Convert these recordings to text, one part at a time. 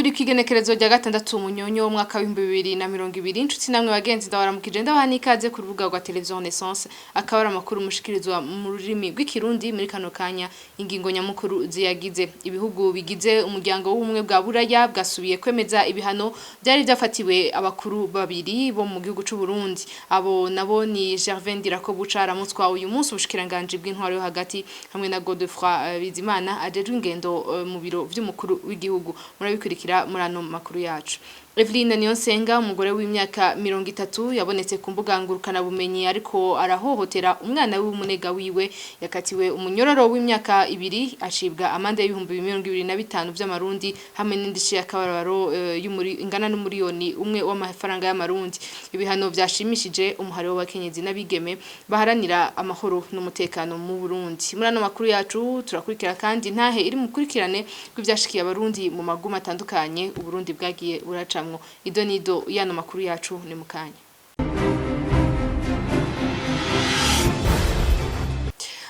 turi kwigenekerezo rya gatandatu munyonyo w'umwaka wa 2020 inshuti namwe bagenzi ndabaramukije ndabahani ikaze ku rubuga rwa televiziyo Naissance akaba ari amakuru mushikirizwa mu rurimi rw'ikirundi muri kano kanya ingingo nyamukuru ziyagize ibihugu bigize umuryango w'ubumwe bwa Buraya bwasubiye kwemeza ibihano byari byafatiwe abakuru babiri bo mu gihugu cy'u Burundi abo nabo ni Gervais Ndirakobuca aramutswa uyu munsi ubushikiranganje bw'intwaro yo hagati hamwe na Godefroid Bizimana ajejwe ingendo mu biro vy'umukuru w'igihugu murabikurikira murano makuru yacu. Eveline Niyonsenga umugore w'imyaka 30 yabonetse ku mbuga ngurukana bumenyi ariko arahohotera umwana w'umunega wiwe yakatiwe umunyororo w'imyaka 2 ashibwa amande y'ibihumbi 2025 by'amarundi hamwe n'indishi y'akabararo ingana n'umuriyoni umwe w'amafaranga y'amarundi ibihano byashimishije umuhari w'abakenyezi n'abigeme baharanira amahoro n'umutekano mu Burundi murano makuru yacu turakurikira kandi ntahe iri mukurikirane kw'ivyashikiye abarundi mu maguma atandukanye uburundi bwagiye buraca idonido yano makuru yacu ni mukanya.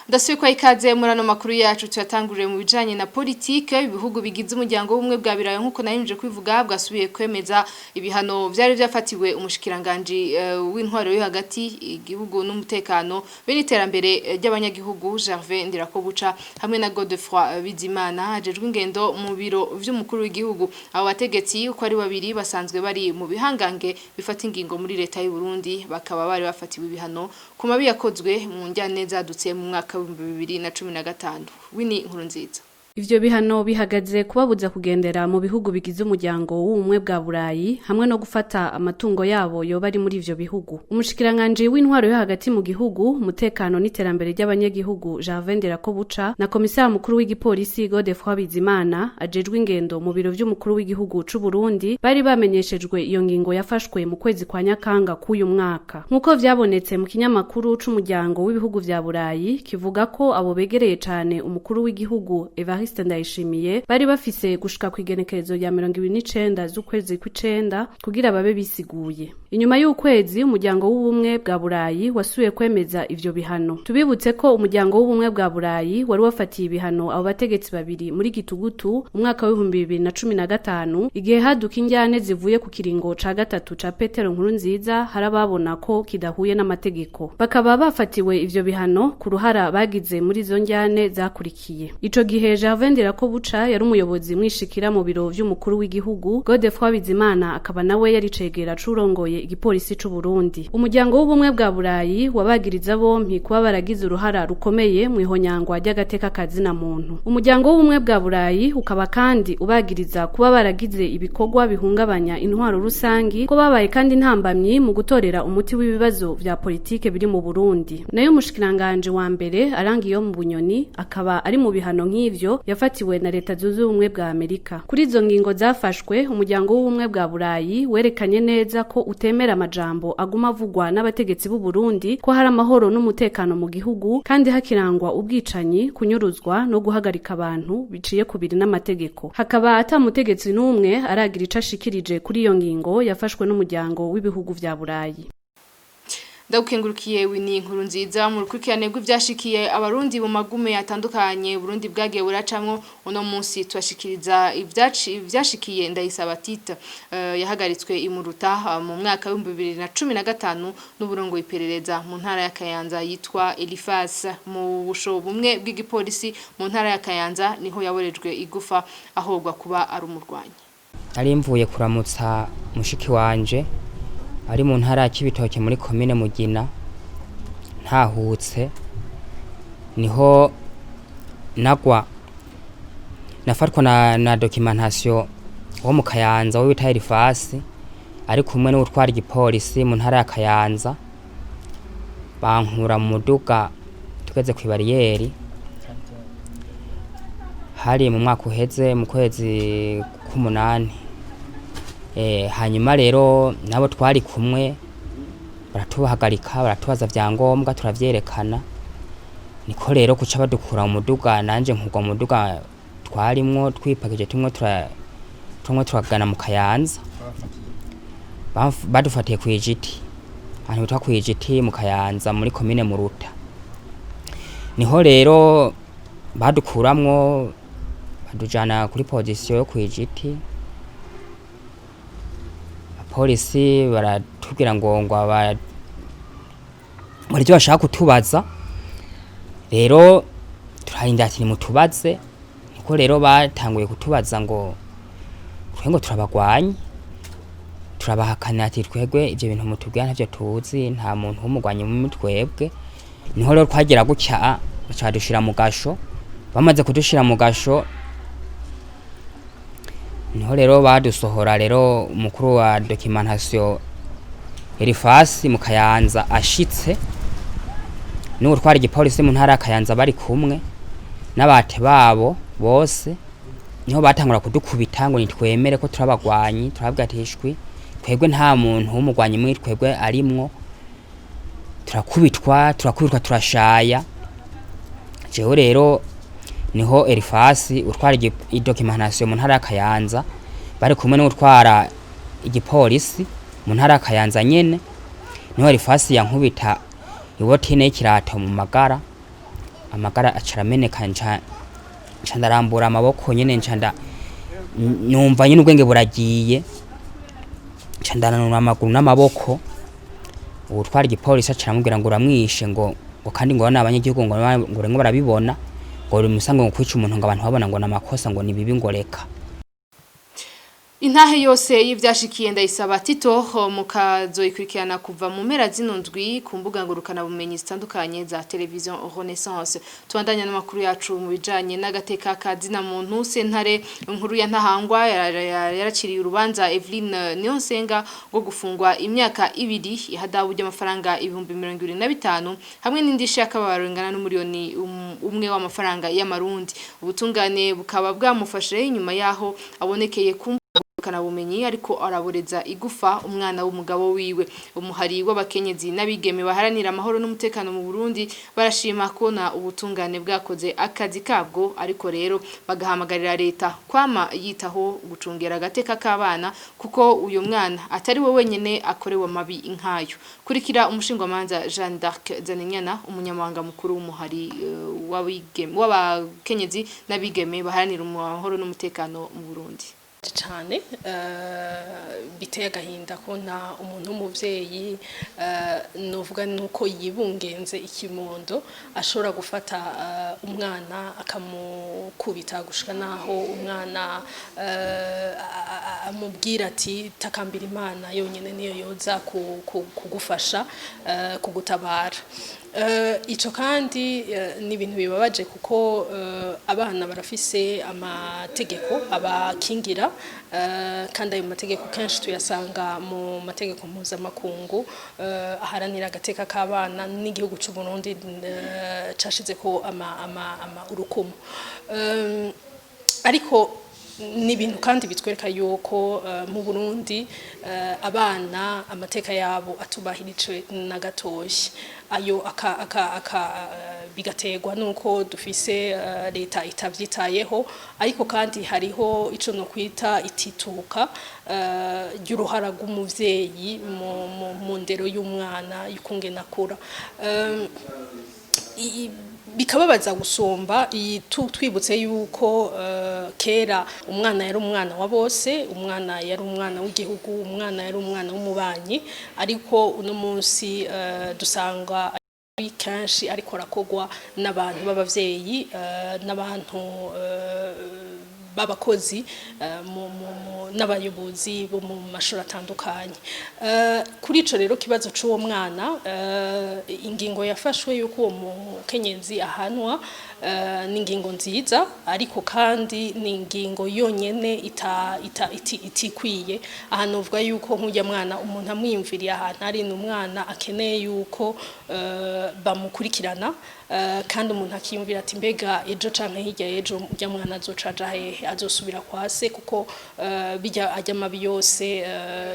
Ndasubiye kwa ikaze murano makuru yacu tuyatangurire mu bijanye na politike ibihugu bigize umuryango w'ubumwe bwa Biraya nkuko nayimije kwivuga bwasubiye kwemeza ibihano byari byafatiwe umushikiranganje w'intwaro yo hagati igihugu n'umutekano beniterambere ry'abanyagihugu Gervais Ndirakobuca hamwe na Godefroid Bizimana ajejwe ingendo mu biro vy'umukuru w'igihugu abo bategetsi uko ari babiri basanzwe bari mu bihangange bifata ingingo muri leta y'u Burundi bakaba bari bafatiwe ibihano ku mabi yakozwe mu njyane zadutse mu mwaka 2015 wini nkuru nziza. Ivyo bihano bihagaze kubabuza kugendera mu bihugu bigize umuryango w'ubumwe bwa Burayi hamwe no gufata amatungo yabo yoba ari muri ivyo bihugu. Umushikiranganje w'intwaro yo hagati mu gihugu, umutekano n'iterambere ry'abanyagihugu Gervais Ndirakobuca na komisari mukuru w'igipolisi Godefroid Bizimana ajejwe ingendo mu biro vy'umukuru w'igihugu c'u Burundi bari bamenyeshejwe iyo ngingo yafashwe mu kwezi kwa Nyakanga k'uyu mwaka. Nkuko vyabonetse mu kinyamakuru c'umuryango w'ibihugu vya Burayi kivuga ko abo begereye cane umukuru w'igihugu Ndayishimiye bari bafise gushika kwigenekerezo ya 29 z'ukwezi kw'icenda kugira babe bisiguye. Inyuma y'ukwezi umuryango w'ubumwe bwa Burayi wasubiye kwemeza ivyo bihano. Tubibutse ko umuryango w'ubumwe bwa Burayi wari wafatiye ibihano abo bategetsi babiri muri Gitugutu umwaka wa 2015 igihe haduka injyane zivuye ku kiringo ca gatatu ca Petero Nkurunziza harababona ko kidahuye n'amategeko. Bakaba bafatiwe ivyo bihano ku ruhara bagize muri zo njyane zakurikiye. Ico gihe Gervais Ndirakobuca yari umuyobozi mwishikira mu biro vy'umukuru w'igihugu Godefroid Bizimana akaba nawe yari cegera curongoye igipolisi c'u Burundi. Umuryango w'ubumwe bwa Burayi wabagiriza bompi kuba baragize uruhara rukomeye mu ihonyangwa ry'agateka kazina muntu. Umuryango w'ubumwe bwa Burayi ukaba kandi ubagiriza kuba baragize ibikorwa bihungabanya intwaro rusangi ko babaye kandi ntambamyi mu gutorera umuti w'ibibazo vya politike biri mu Burundi. Nayo mushikiranganje wa mbere Arangiyo mu Bunyoni akaba ari mu bihano nk'ivyo yafatiwe na leta zunze ubumwe bwa Amerika. Kuri izo ngingo zafashwe umuryango w'ubumwe bwa Burayi werekanye neza ko utemera amajambo aguma avugwa n'abategetsi b'u Burundi ko hari amahoro n'umutekano mu gihugu kandi hakirangwa ubwicanyi kunyuruzwa no guhagarika abantu biciye kubiri n'amategeko. Hakaba atamutegetsi n'umwe aragira icashikirije kuri iyo ngingo yafashwe n'umuryango w'ibihugu vya Burayi. Ndagukengurukiye wini nkuru nziza mu rukurikirane rw'ivyashikiye abarundi mu magume yatandukanye Burundi bwagiye buracamwo uno munsi twashikiriza ivyashikiye Ndayisaba Tita yahagaritswe imuruta mu mwaka wa 2015 n'uburongo iperereza mu ntara ya Kayanza yitwa Elifas mu busho bumwe bw'igipolisi mu ntara ya Kayanza niho yaborejwe igufa ahogwa kuba ari umurwanyi. Ari mvuye kuramutsa mushiki wanje ari mu ntara ya Kibitoke muri commune Mugina ntahutse niho nagwa nafatwa na documentation wo mu Kayanza wo bita Elifas ari kumwe n'utwara igipolisi mu ntara ya Kayanza bankura mu muduga tugeze ku bariyeri hari mu mwaka uheze mu kwezi k'umunani hanyuma rero nabo twari kumwe baratubahagarika baratubaza vyangombwa turavyerekana niko rero kuca badukura mu muduga nanje nkugwa mu muduga twarimwo twipakije tumwe turagana mu Kayanza badufatiye kwijiti ahantu bitwa kwijiti mu Kayanza muri commune Muruta niho rero badukuramwo badujana kuri position yo kwijiti igipolisi baratubwira ngo muryo bashaka kutubaza rero turahinda ati nimutubaze niko rero batanguye kutubaza ngo twego turabagwanye turabahakana ati twegwe ivyo bintu mutubwira ntavyo tuzi nta muntu w'umugwanyi mu twebwe niho rero twagera gucya bacadushira mu gasho bamaze kudushira mu gasho niho rero badusohora rero umukuru wa documentation Elifasi mu Kayanza ashitse n'uwo twari igipolisi mu ntara Kayanza bari kumwe n'abate babo bose niho batangura kudukubita ngo nitwemere ko turabagwanyi turabwatishwi twebwe nta muntu w'umugwanyi muri twebwe arimwo turakubitwa turashaya jewe rero niho Elifasi utwara documentation mu ntara Kayanza bari kumwe n'utwara igipolisi mu ntara Kayanza nyene niho Elifasi yankubita ibotine y'ikirato mu magara amagara acarameneka ndarambura amaboko nyene numva nyene ubwenge buragiye ndananura amaguru n'amaboko utwara igipolisi acaramubwira ngo uramwishe ngo kandi ngo n'abanyagihugu ngo barabibona ngo musango ngo kwica umuntu ngo abantu babona ngo namakosa ngo nibibi ngo reka Intahe yose y'ivyashikiye ndayisaba Tito mukazoyikurikirana kuva mu mpera z'inundwi ku mbuga ngurukana bumenyi zitandukanye za television Renaissance. Tubandanya n'amakuru yacu mu bijanye n'agateka kazina muntu sentare inkuru ya Ntahangwa yaraciriye urubanza Eveline Niyonsenga ngo gufungwa imyaka 2 ihadabu y'amafaranga 2025 hamwe n'indishyi y'akababaro ingana n'umuriyoni umwe w'amafaranga y'amarundi. Ubutungane bukaba bwamufashe inyuma yaho abonekeye ku kana bumenyi ariko araboreza igufa umwana w'umugabo wiwe umuhari w'abakenyezi nabigeme baharanira amahoro n'umutekano mu Burundi barashima kona ubutungane bwakoze akazi kabwo ariko rero bagahamagarira leta kwama yitaho gucungera agateka k'abana kuko uyo mwana atari we wenyene akorewe amabi inkayo kurikira umushingwamanza Jeanne d'Arc Zaninyana umunyamabanga mukuru w'umuhari w'abakenyezi nabigeme baharanira amahoro n'umutekano mu Burundi cyane biteye agahinda ko nta umuntu w'umuvyeyi novuga nuko yibungenze ikimondo ashobora gufata umwana akamukubita gushika naho umwana amubwira ati takambira Imana yonyene niyo yoza kugufasha kugutabara ico kandi ni ibintu bibabaje kuko abana barafise amategeko abakingira kandi ayo mategeko kenshi tuyasanga mu mategeko mpuzamakungu aharanira agateka k'abana n'igihugu cy'u Burundi cashize ko urukumu ariko ni ibintu kandi bitwereka yuko mu Burundi abana amateka yabo atubahirije na gatoshye ayo bigategwa nuko dufise leta itavyitayeho ariko kandi hariho ico no kwita itituka y'uruhara rw'umuvyeyi mu ndero y'umwana yukungena kura bikababaza gusomba twibutse yuko kera umwana yari umwana wa bose umwana yari umwana w'igihugu umwana yari umwana w'umubanyi ariko uno munsi dusanga kenshi ariko rakogwa n'abantu b'abavyeyi n'abantu babakozi n'abayobozi bo mu mashuri atandukanye kuri ico rero kibazo c'uwo mwana ingingo yafashwe yuko uwo mukenyezi ahanwa ni ingingo nziza ariko kandi ni ingingo yonyene itikwiye ahantu uvuga yuko nk'ujya mwana umuntu amwiyumviriye ahantu ari n'umwana akeneye yuko bamukurikirana kandi umuntu akiyumvira ati mbega ejo canke hirya ejo ujya mwana azocaja hehe azosubira kwa se kuko bijya ajya mabi yose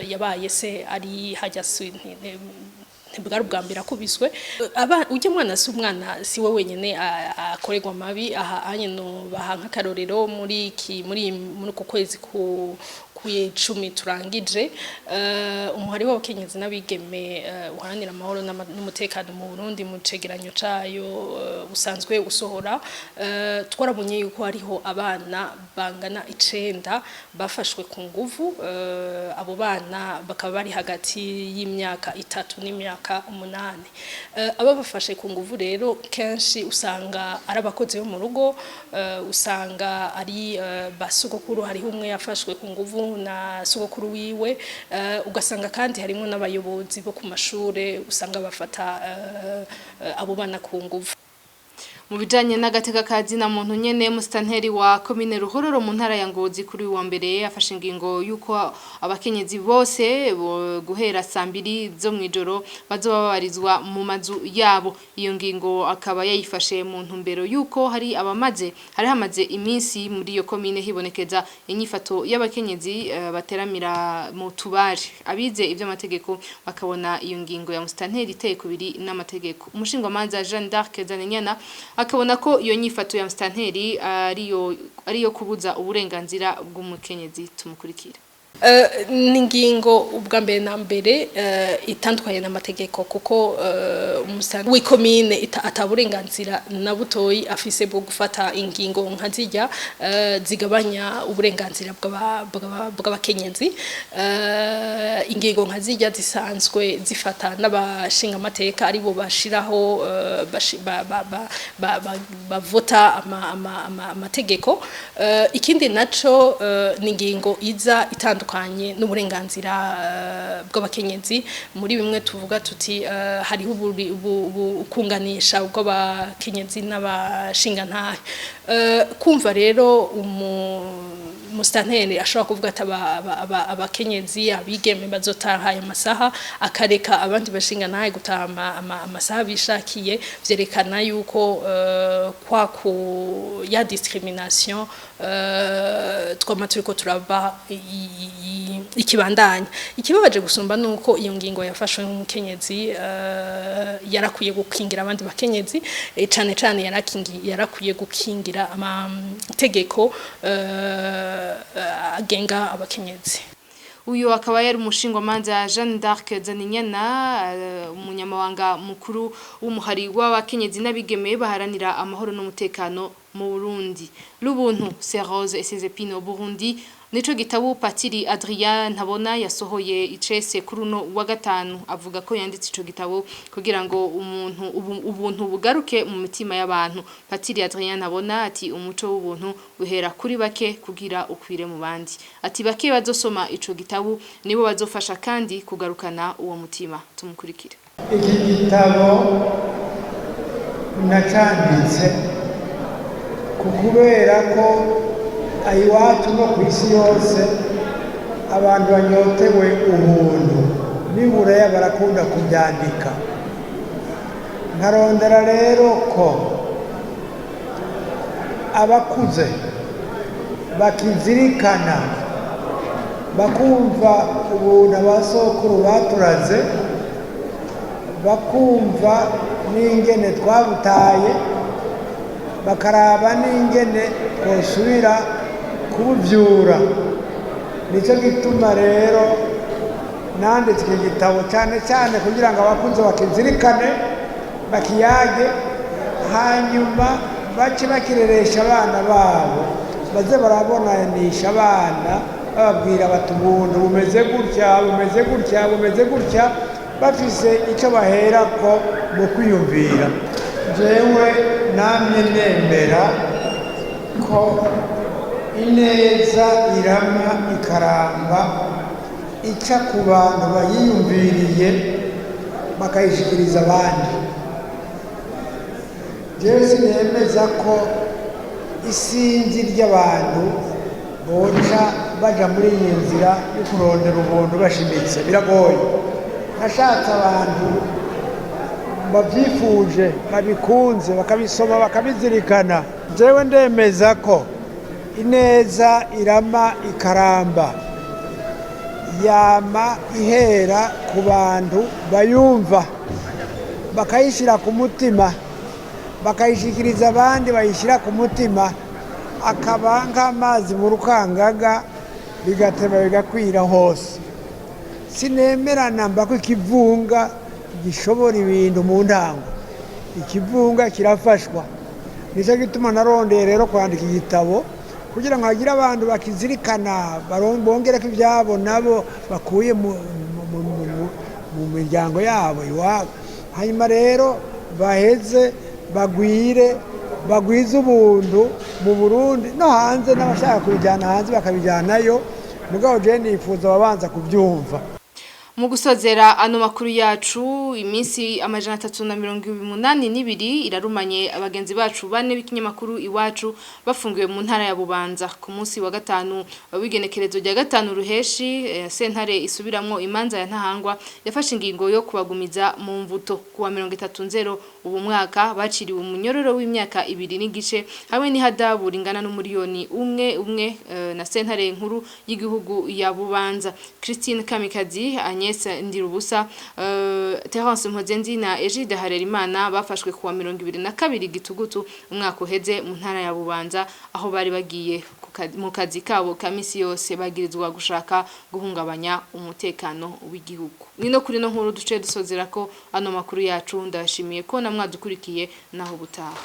yabaye se ari hajya ntibwari ubwa mbere akubiswe ujya mwana si umwana si we wenyine akorerwa mabi aha no baha nk'akarorero muri uku kwezi bakuye 10 turangije umuhari w'abakenyezi n'abigeme uharanira amahoro n'umutekano mu Burundi mu cegeranyo cayo usanzwe usohora twarabonye yuko hariho abana bangana 9 bafashwe ku nguvu abo bana bakaba bari hagati y'imyaka 3 n'imyaka 8 aba bafashe ku nguvu rero kenshi usanga ari abakozi bo mu rugo usanga ari basogokuru hariho umwe yafashwe ku nguvu na sogokuru wiwe ugasanga kandi harimo n'abayobozi bo ku mashure usanga bafata abo bana ku nguvu. Mu bijanye n'agateka kazi na muntu nyene musitanteri wa komine Ruhororo mu ntara ya Ngozi kuri wa mbere afashe ingingo yuko abakenyezi bose guhera saa 2 zo mwijoro bazobabarizwa mu mazu yabo. Iyo ngingo akaba yayifashe mu ntumbero yuko hari hamaze iminsi muri iyo komine hibonekeza inyifato y'abakenyezi bateramira mu tubari. Abize ivyo amategeko bakabona iyo ngingo ya musitanteri iteye kubiri n'amategeko. Umushingwamanza Jeanne d'Arc Zanenyana akabona ko iyo nyifato ya mstanteri ariyo kubuza uburenganzira bw'umukenyezi. Tumukurikira. Ningingo ubwa mbere na mbere itandukanye n'amategeko kuko umusanzu w'ikomine ataburenganzira na butoyi afise bwo gufata ingingo nkazijya zigabanya uburenganzira bw'abakenyezi. Ingingo nkazijya zisanzwe zifata n'abashinga amateka aribo bashiraho bavota amategeko. Ikindi naco ningingo iza itandukanye n'uburenganzira bw'abakenyezi muri bimwe tuvuga tuti hariho ukunganisha bw'abakenyezi n'abashinga ntahe. Kumva rero musitanteri ashobora kuvuga ati abakenyezi abigeme bazotaha amasaha akareka abandi bashinga ntahe gutaha amasaha bishakiye vyerekana yuko ya discrimination twama turiko turaba ikibandanya. Ikibabaje gusumba nuko iyo ngingo yafashwe n'umukenyezi yarakwiye gukingira abandi bakenyezi cane cane yarakwiye gukingira amategeko agenga abakenyezi. Uyo akaba yari umushingwamanza Jeanne d'Arc Zanenyana umunyamabanga mukuru w'umuhari w'abakenyezi n'abigeme baharanira amahoro n'umutekano mu Burundi. L'ubuntu c'est rose et ses épines au Burundi nico gitabo Patiri Adrien Ntabona yasohoye icese kuri uno wa gatanu avuga ko yanditse ico gitabo kugira ngo ubuntu bugaruke mu mitima y'abantu. Patiri Adrien Ntabona ati umuco w'ubuntu uhera kuri bake kugira ukwire mu bandi. Ati bake bazosoma ico gitabo nibo bazofasha kandi kugarukana uwo mutima. Tumukurikire. Iki gitabo nacanditse kubera ko ayiwacu no ku isi yose abantu banyotewe ubuntu nibura barakunda kubyandika. Nkarondera rero ko abakuze bakizirikana bakumva ubuntu abasokuru baturaze bakumva n'ingene twabutaye bakaraba n'ingene twosubira kubuvyura. Nico gituma rero nanditse iki gitabo cyane cyane kugira ngo abakunze bakizirikane bakiyage hanyuma bace bakireresha abana babo baze barabonanisha abana bababwira bati ubuntu bumeze gutya bumeze gutya bumeze gutya bafise icyo baherako mu kwiyumvira. Jewe namye nemera ko ineza irama ikaramba ica ku bantu bayiyumviriye bakayishikiriza abandi. Jewe sinemeza ko isinzi ry'abantu boca baja muri iyi nzira yo kurondera ubuntu bashimitse, biragoye. Nashatse abantu bavyifuje babikunze bakabisoma bakabizirikana. Jewe ndemeza ko ineza irama ikaramba yama ihera ku bantu bayumva bakayishira ku mutima bakayishikiriza abandi bayishira ku mutima akaba nk'amazi mu rukangaga bigatema bigakwira hose. Sinemerana mba ko ikivunga gishobora ibintu mu ntango. Ikivunga kirafashwa. Nicyo gituma narondeye rero kwandika igitabo kugira ngo hagire abantu bakizirikana bongere ko ibyabo nabo bakuye mu miryango yabo iwabo. Hanyuma rero baheze bagwize ubuntu mu Burundi no hanze, n'abashaka kubijyana hanze bakabijyanayo, mugabo je nifuza babanza kubyumva. Mu gusozera ano makuru yacu, iminsi 382 irarumanye abagenzi bacu bane b'ikinyamakuru iwacu bafungiwe mu ntara ya Bubanza ku munsi wa gatanu w'igenekerezo rya gatanu ruheshi. Sentare isubiramwo imanza ya ntahangwa yafashe ingingo yo kubagumiza mu mvuto kuwa 30 ubu mwaka baciriwe umunyororo w'imyaka 2 n'igice hamwe n'ihadabu ringana n'umuriyoni umwe na sentare nkuru y'igihugu ya Bubanza. Christine Kamikazi, Agnes Ndirubusa, Terence Mpozenzi na Egide Harerimana bafashwe kuwa 22 Gitugutu umwaka uheze mu ntara ya Bubanza aho bari bagiye mu kazi kabo kamisi yose bagirizwa gushaka guhungabanya umutekano w'igihugu. Nino kuri no nkuru duce dusozera ko ano makuru yacu. Ndashimiye ko namwadukurikiye naho butaha.